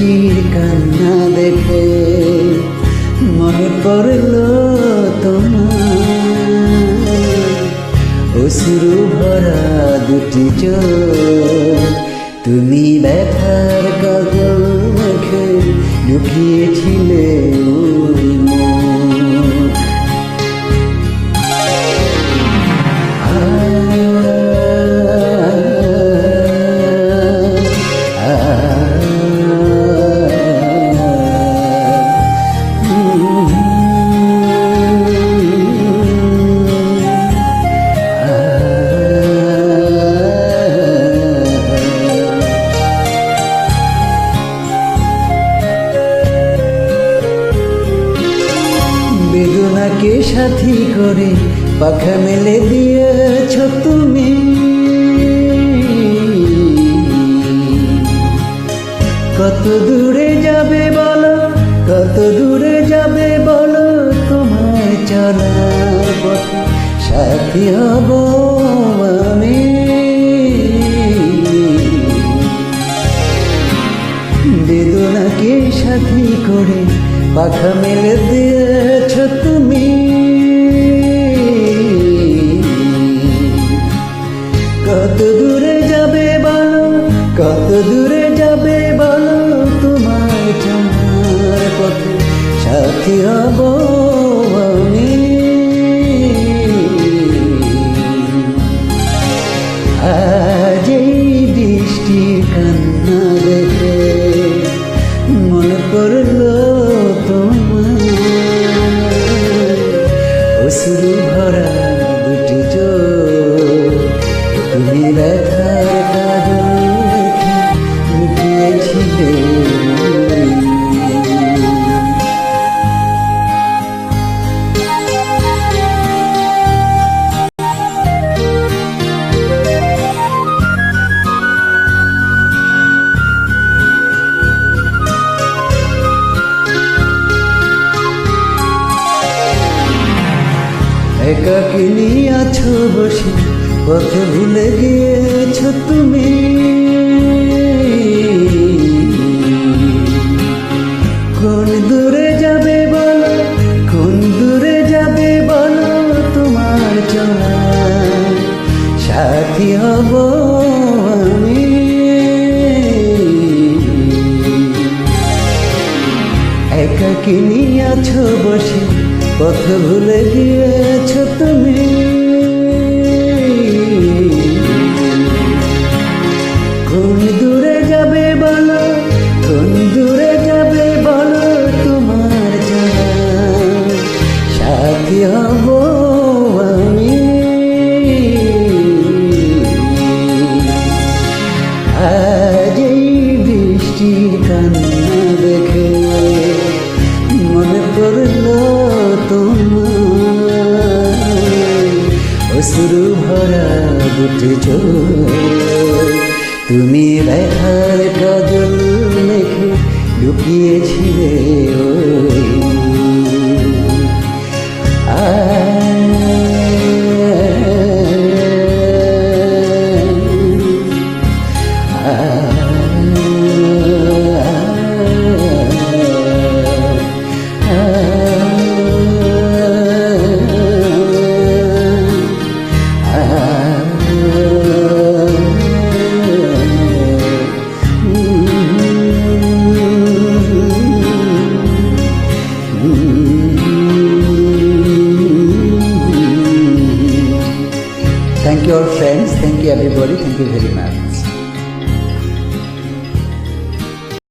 বৃষ্টির কান্না দেখে মনে পড়ল তোমার অশ্রু ভরা দুটি চোখ। তুমি ব্যথার কাজল মেখে লুকিয়েছিলে ওই মুখ। বেদনাকে সাথী করে পাখা মেলে দিয়েছ তুমি, কত দূরে যাবে বলো, কত দূরে যাবে বলো, তোমার চলার পথে সাথী হব আমি। বেদনাকে সাথী করে পাখা মেলে দিয়েছ তুমি, কত দূরে যাবে বলো, কত দূরে যাবে বলো, তোমার চলার পথে সাথী হব আমি। আজ এই বৃষ্টির কান্না দেখে মনে পড়ল তোমার অশ্রু ভরা দুটি চোখ। তুমি ব্যথার কাজল মেখে লুকিয়েছিলে। একাকিনী আছো বসে পথ ভুলে গিয়েছ তুমি, কোন দূরে যাবে বলো, কোন দূরে যাবে বলো, তোমার চলা সাথী হব আমি। একাকিনী আছো বসে পথ ভুলে গিয়েছ তুমি, কোন দূরে যাবে বলো, কোন দূরে যাবে বলো, তোমার চলা সাথী হব আমি। আজ এই বৃষ্টির কান্না দেখে মনে পড়ল তোমার অশ্রু ভরা দুটি চোখ। তুমি ব্যথার কাজল মেখে লুকিয়েছিলে ওই Thank you all friends, thank you everybody, thank you very much.